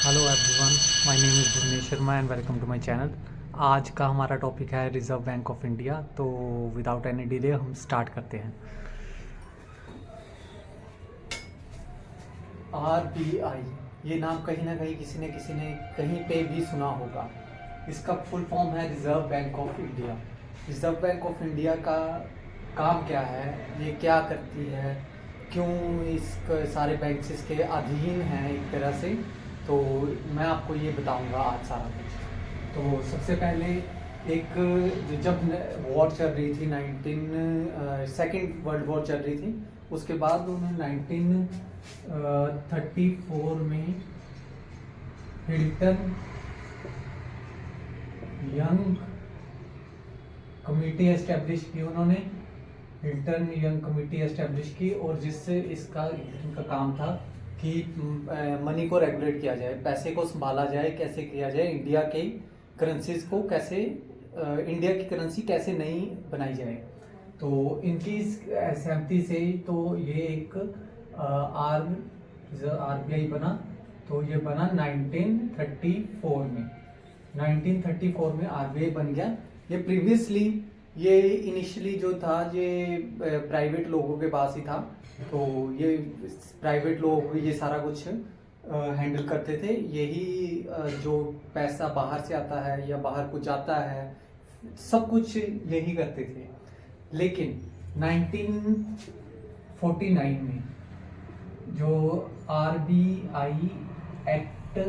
Hello everyone, my name is Bhuvanesh Sharma and welcome to my channel. आज का हमारा topic है रिज़र्व बैंक ऑफ इंडिया। तो विदाउट एनी डिले हम स्टार्ट करते हैं। आरबीआई, ये नाम कहीं ना कहीं किसी ने कहीं पे भी सुना होगा। इसका फुल फॉर्म है Reserve Bank of India. Reserve Bank of India का काम क्या है, ये क्या करती है, क्यों इस सारे बैंक्स इसके अधीन हैं एक तरह से, तो मैं आपको ये बताऊंगा आज सारा कुछ। तो सबसे पहले एक, जब वॉर चल रही थी सेकेंड वर्ल्ड वॉर चल रही थी, उसके बाद उन्होंने 1934 में हिल्टन यंग कमेटी एस्टेब्लिश की। उन्होंने हिल्टन यंग कमेटी एस्टेब्लिश की, और जिससे इनका काम था कि मनी को रेगुलेट किया जाए, पैसे को संभाला जाए, कैसे किया जाए, इंडिया के करेंसीज को कैसे, इंडिया की करेंसी कैसे नई बनाई जाए। तो इनकी सहमति से तो ये एक आरबीआई बना। तो ये बना 1934 में। 1934 में आरबीआई बन गया। ये प्रीवियसली, ये इनिशियली जो था, ये प्राइवेट लोगों के पास ही था। तो ये प्राइवेट लोग ये सारा कुछ हैंडल करते थे। यही जो पैसा बाहर से आता है या बाहर को जाता है, सब कुछ यही करते थे। लेकिन 1949 में जो आरबीआई एक्ट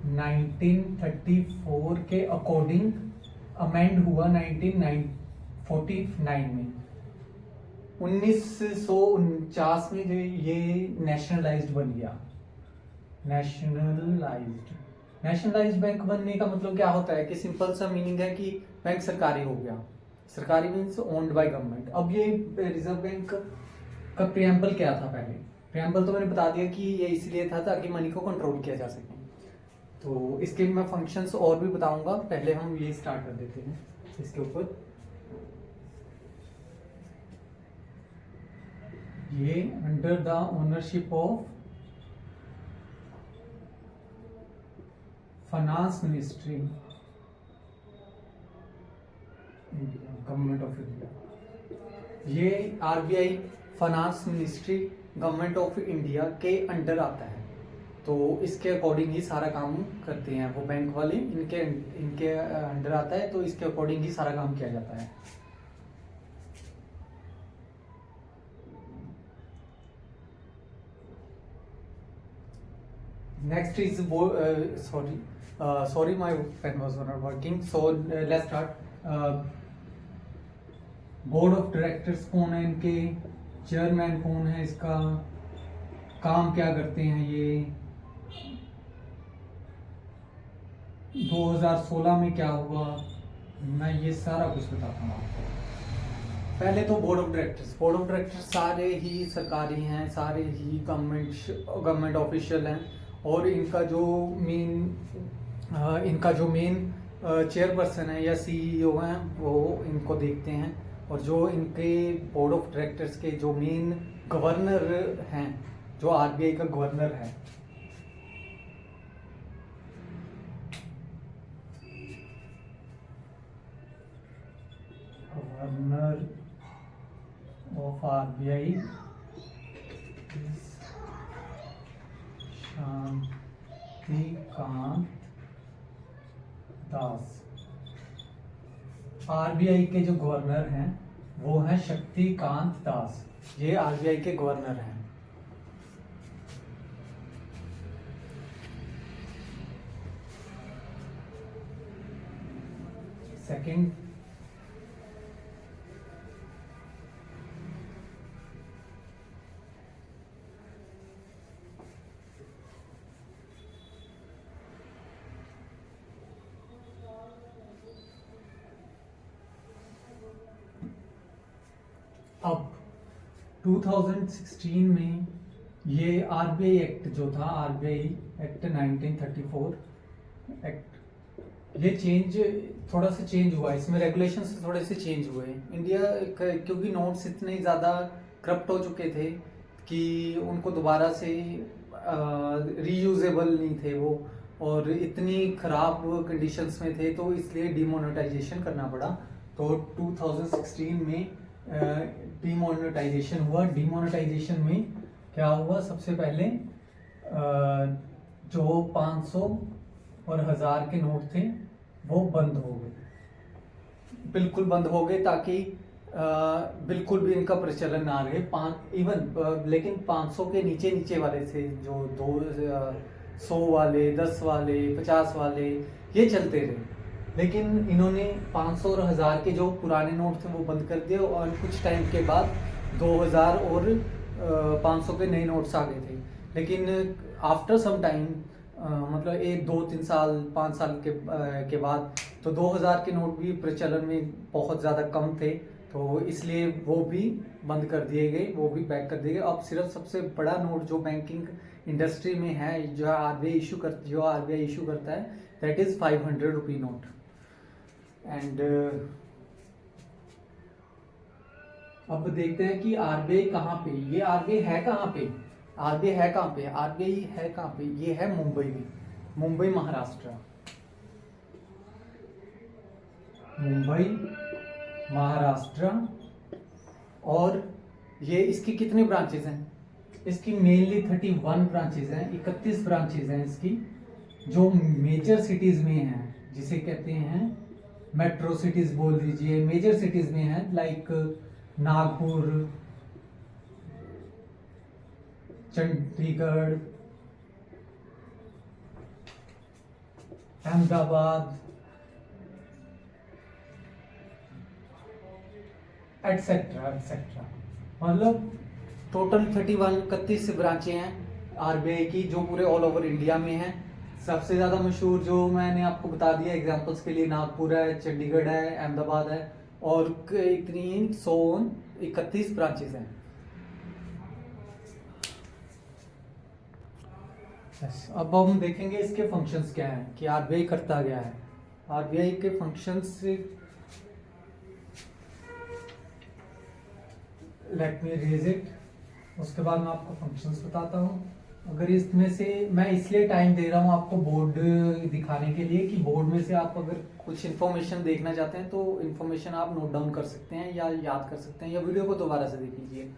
1934 के अकॉर्डिंग अमेंड हुआ 1949 में, 1949 में जो ये नेशनलाइज्ड बन गया। नेशनलाइज्ड बैंक बनने का मतलब क्या होता है कि सिंपल सा मीनिंग है कि बैंक सरकारी हो गया। सरकारी मीन्स ओन्ड बाय गवर्नमेंट। अब ये रिजर्व बैंक का प्रियम्बल क्या था? पहले प्रियम्बल तो मैंने बता दिया कि ये इसलिए था ताकि मनी को कंट्रोल किया जा सके। तो इसके मैं फंक्शंस और भी बताऊंगा, पहले हम ये स्टार्ट कर देते हैं इसके ऊपर। ये under the ownership of finance ministry, India, government of India. ये RBI finance ministry government of India के अंडर आता है। तो इसके अकॉर्डिंग ही सारा काम करते हैं वो बैंक वाले, इनके अंडर आता है, तो इसके अकॉर्डिंग ही सारा काम किया जाता है। Next is sorry, my pen was not working. So let's start. Board of directors कौन है इनके, चेयरमैन कौन है, इसका काम क्या करते हैं ये, 2016 में क्या हुआ, मैं ये सारा कुछ बताता हूँ आपको। पहले तो बोर्ड ऑफ डायरेक्टर्स सारे ही सरकारी हैं, सारे ही गवर्नमेंट ऑफिशियल हैं, और इनका जो मेन चेयरपर्सन है या सीईओ हैं, वो इनको देखते हैं। और जो इनके बोर्ड ऑफ डायरेक्टर्स के जो मेन गवर्नर हैं, जो आरबीआई का गवर्नर है, governor of RBI Shaktikanta Das. RBI के जो गवर्नर हैं वो हैं शक्तिकांत दास। ये आरबीआई के गवर्नर हैं। सेकंड, अब 2016 में ये आरबीआई एक्ट जो था, आरबीआई एक्ट 1934 एक्ट, ये थोड़ा सा चेंज हुआ। इसमें रेगुलेशंस थोड़े से चेंज हुए। इंडिया क्योंकि नोट्स इतने ज़्यादा करप्ट हो चुके थे कि उनको दोबारा से रीयूजेबल नहीं थे वो, और इतनी ख़राब कंडीशंस में थे, तो इसलिए डिमोनेटाइजेशन करना पड़ा। तो 2016 में डिमोनेटाइजेशन हुआ। डिमोनेटाइजेशन में क्या हुआ, सबसे पहले जो 500 और 1000 के नोट थे वो बंद हो गए, बिल्कुल बंद हो गए, ताकि बिल्कुल भी इनका प्रचलन ना रहे। लेकिन 500 के नीचे नीचे वाले थे, जो 100 वाले, 10 वाले, 50 वाले, ये चलते रहे। लेकिन इन्होंने 500 और 1000 के जो पुराने नोट थे वो बंद कर दिए, और कुछ टाइम के बाद 2000 और 500 के नए नोट्स आ गए थे। लेकिन आफ्टर सम टाइम, मतलब 1, 2, 3 साल, 5 साल के बाद, तो 2000 के नोट भी प्रचलन में बहुत ज़्यादा कम थे, तो इसलिए वो भी बंद कर दिए गए, वो भी बैक कर दिए गए। अब सिर्फ सबसे बड़ा नोट जो बैंकिंग इंडस्ट्री में है, जो आरबीआई इशू करता है, that is 500 rupee note. And अब देखते हैं कि आरबीआई कहाँ पे, ये आरबीआई है कहाँ पे, ये है मुंबई में, मुंबई महाराष्ट्र, मुंबई महाराष्ट्र। और ये इसकी कितने ब्रांचेस हैं, इसकी मेनली 31 ब्रांचेस हैं, 31 ब्रांचेस हैं इसकी, जो मेजर सिटीज में हैं, जिसे कहते हैं मेट्रो सिटीज बोल दीजिए, मेजर सिटीज में हैं, like Nagpur, Chandigarh, Ahmedabad, etcetera etcetera. मतलब टोटल 31 ब्रांचें हैं आरबीआई की, जो पूरे ऑल ओवर इंडिया में हैं। सबसे ज़्यादा मशहूर जो मैंने आपको बता दिया एग्जांपल्स के लिए, नागपुर है, चंडीगढ़ है, अहमदाबाद है, और इतनी 131 ब्रांचेस हैं। अब हम देखेंगे इसके फंक्शंस क्या हैं, कि आरबीआई करता क्या है। आरबीआई के functions, let me read it, उसके बाद मैं आपको फंक्शंस बताता हूँ। अगर इसमें से मैं इसलिए टाइम दे रहा हूँ आपको बोर्ड दिखाने के लिए, कि बोर्ड में से आप अगर कुछ इन्फॉर्मेशन देखना चाहते हैं तो इन्फॉर्मेशन आप नोट डाउन कर सकते हैं, या याद कर सकते हैं, या वीडियो को दोबारा से देख लीजिए।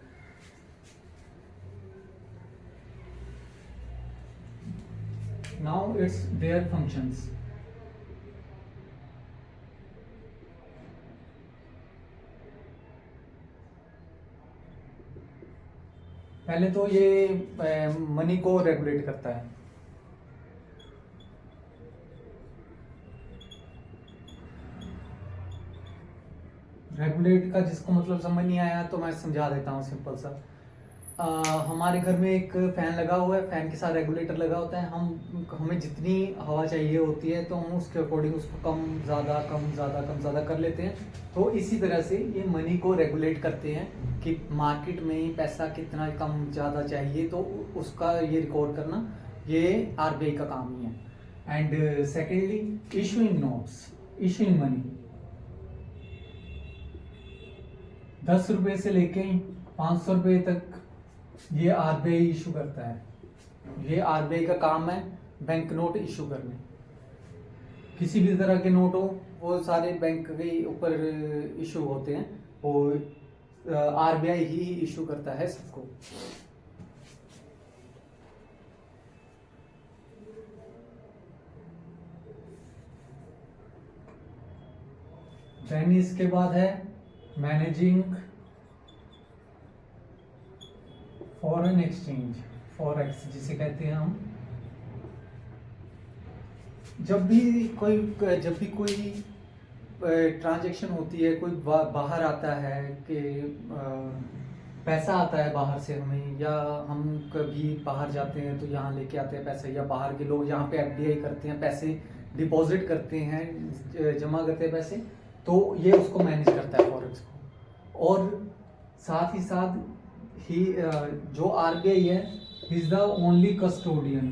Now it's their functions. पहले तो ये मनी को रेगुलेट करता है। रेगुलेट का जिसको मतलब समझ नहीं आया तो मैं समझा देता हूँ सिंपल सा। हमारे घर में एक फ़ैन लगा हुआ है, फ़ैन के साथ रेगुलेटर लगा होता है। हमें जितनी हवा चाहिए होती है तो हम उसके अकॉर्डिंग उसको कम ज़्यादा कर लेते हैं। तो इसी तरह से ये मनी को रेगुलेट करते हैं कि मार्केट में पैसा कितना कम ज़्यादा चाहिए, तो उसका ये रिकॉर्ड करना ये आरबीआई का काम ही है। And secondly issuing notes, issuing money. 10 रुपये से लेके 500 रुपये तक ये आरबीआई इशू करता है। ये आरबीआई का काम है बैंक नोट इशू करने। किसी भी तरह के नोट हो वो सारे बैंक के ऊपर इशू होते हैं, वो आरबीआई ही इशू करता है सबको। देन इसके बाद है मैनेजिंग फॉरेन एक्सचेंज, फॉरेक्स जिसे कहते हैं हम। जब भी कोई ट्रांजैक्शन होती है, कोई बाहर आता है कि पैसा आता है बाहर से हमें, या हम कभी बाहर जाते हैं तो यहाँ लेके आते हैं पैसे, या बाहर के लोग यहाँ पे एफडीआई करते हैं, पैसे डिपॉजिट करते हैं, जमा करते हैं पैसे, तो ये उसको मैनेज करता है फॉरेक्स को। और साथ ही साथ ही जो आरबीआई है, is the only custodian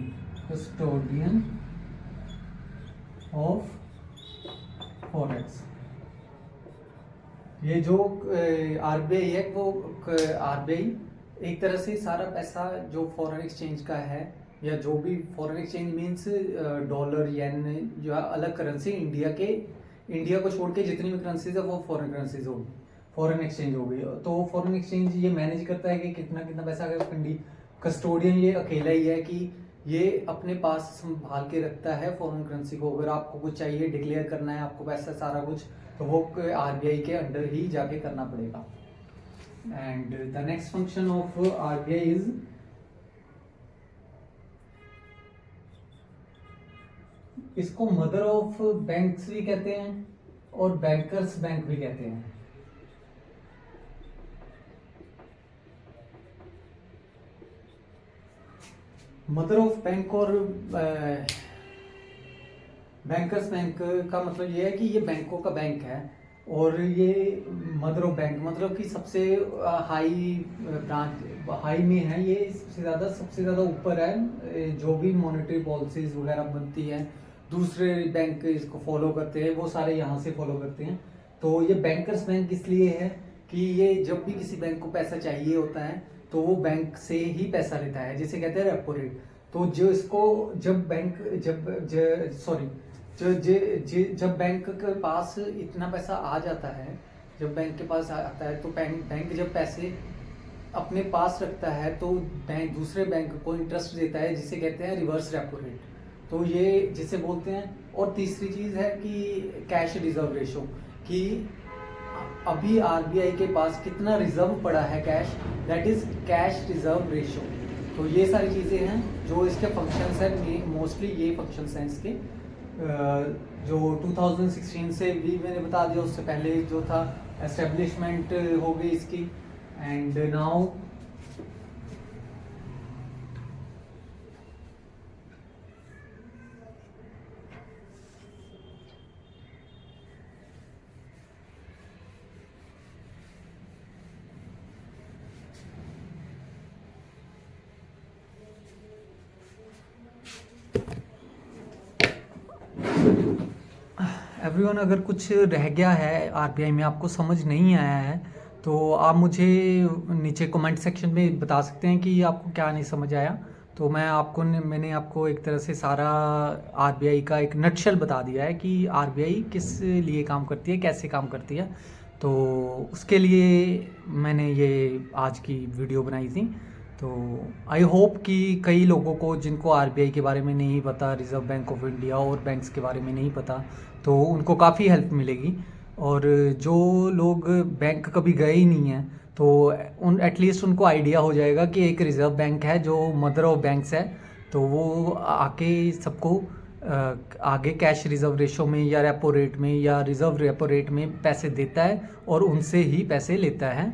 of forex. ये जो आरबीआई है वो आरबीआई एक तरह से सारा पैसा जो फॉरेन एक्सचेंज का है या जो भी foreign exchange means dollar yen या अलग करेंसी इंडिया को छोड़ के जितनी भी करेंसीज है वो फॉरेन करेंसीज होगी, फॉरेन एक्सचेंज होगी। तो फॉरेन एक्सचेंज ये मैनेज करता है कि कितना कितना पैसा अगर कस्टोडियन ये अकेला ही है कि ये अपने पास संभाल के रखता है फॉरेन करेंसी को। अगर आपको कुछ चाहिए डिक्लेयर करना है आपको पैसा सारा कुछ, तो वो आरबीआई के अंडर ही जाके करना पड़ेगा। And the next function of RBI is इसको मदर ऑफ बैंक्स भी कहते हैं और बैंकर्स बैंक भी कहते हैं। मदर ऑफ बैंक और बैंकर्स बैंक का मतलब ये है कि ये बैंकों का बैंक है और ये मदर ऑफ बैंक मतलब कि सबसे हाई ब्रांच हाई में है, ये सबसे ज़्यादा ऊपर है। जो भी मॉनेटरी पॉलिसीज वगैरह बनती है दूसरे बैंक इसको फॉलो करते हैं, वो सारे यहाँ से फॉलो करते हैं। तो ये बैंकर्स बैंक इसलिए है कि ये जब भी किसी बैंक को पैसा चाहिए होता है तो वो बैंक से ही पैसा लेता है, जिसे कहते हैं रेपो रेट। तो जो इसको जब बैंक जब बैंक के पास इतना पैसा आ जाता है, जब बैंक के पास आता है तो बैंक जब पैसे अपने पास रखता है तो बैंक दूसरे बैंक को इंटरेस्ट देता है, जिसे कहते हैं रिवर्स रेपो रेट। तो ये जिसे बोलते हैं। और तीसरी चीज़ है कि कैश रिजर्व रेशो, कि अभी आरबीआई के पास कितना रिजर्व पड़ा है cash, that is cash reserve ratio. तो ये सारी चीज़ें हैं जो इसके फंक्शंस हैं, मोस्टली ये फंक्शंस हैं इसके जो 2016 से भी मैंने बता दिया, उससे पहले जो था एस्टेब्लिशमेंट हो गई इसकी। एंड नाउ एवरीवन, अगर कुछ रह गया है आरबीआई में आपको समझ नहीं आया है तो आप मुझे नीचे कमेंट सेक्शन में बता सकते हैं कि आपको क्या नहीं समझ आया। तो मैंने आपको एक तरह से सारा आरबीआई का एक नटशेल बता दिया है कि आरबीआई किस लिए काम करती है, कैसे काम करती है। तो उसके लिए मैंने ये आज की वीडियो बनाई थी। तो आई होप कि कई लोगों को जिनको आरबीआई के बारे में नहीं पता, रिज़र्व बैंक ऑफ इंडिया और बैंक्स के बारे में नहीं पता, तो उनको काफ़ी हेल्प मिलेगी। और जो लोग बैंक कभी गए ही नहीं हैं तो एटलीस्ट उनको आइडिया हो जाएगा कि एक रिज़र्व बैंक है जो मदर ऑफ बैंक्स है। तो वो आके सबको आगे कैश रिज़र्व रेशो में या रेपो रेट में या रिज़र्व रेपो रेट में पैसे देता है और उनसे ही पैसे लेता है।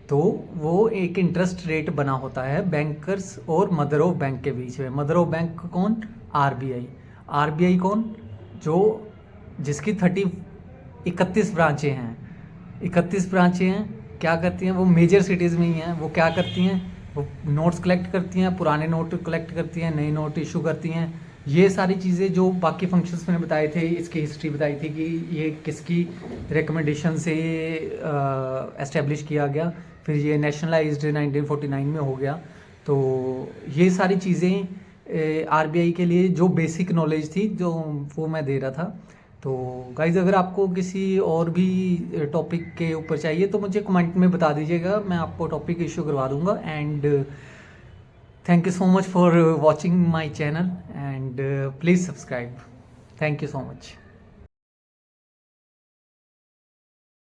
तो वो एक इंटरेस्ट रेट बना होता है बैंकर्स और मदर ऑफ बैंक के बीच में। मदर ऑफ बैंक कौन? आरबीआई। आरबीआई कौन? जो जिसकी 31 ब्रांचें हैं। 31 ब्रांचें हैं, क्या करती हैं वो? मेजर सिटीज़ में ही हैं। वो क्या करती हैं? वो नोट्स कलेक्ट करती हैं, पुराने नोट कलेक्ट करती हैं, नए नोट इशू करती हैं। ये सारी चीज़ें जो बाकी फंक्शंस मैंने बताए थे, इसकी हिस्ट्री बताई थी कि ये किसकी रिकमेंडेशन से एस्टेब्लिश किया गया, फिर ये नेशनलाइज्ड 1949 में हो गया। तो ये सारी चीज़ें आरबीआई के लिए जो बेसिक नॉलेज थी जो वो मैं दे रहा था। तो गाइज़, अगर आपको किसी और भी टॉपिक के ऊपर चाहिए तो मुझे कमेंट में बता दीजिएगा, मैं आपको टॉपिक इशू करवा दूंगा। And thank you so much for watching my channel and please subscribe. Thank you so much.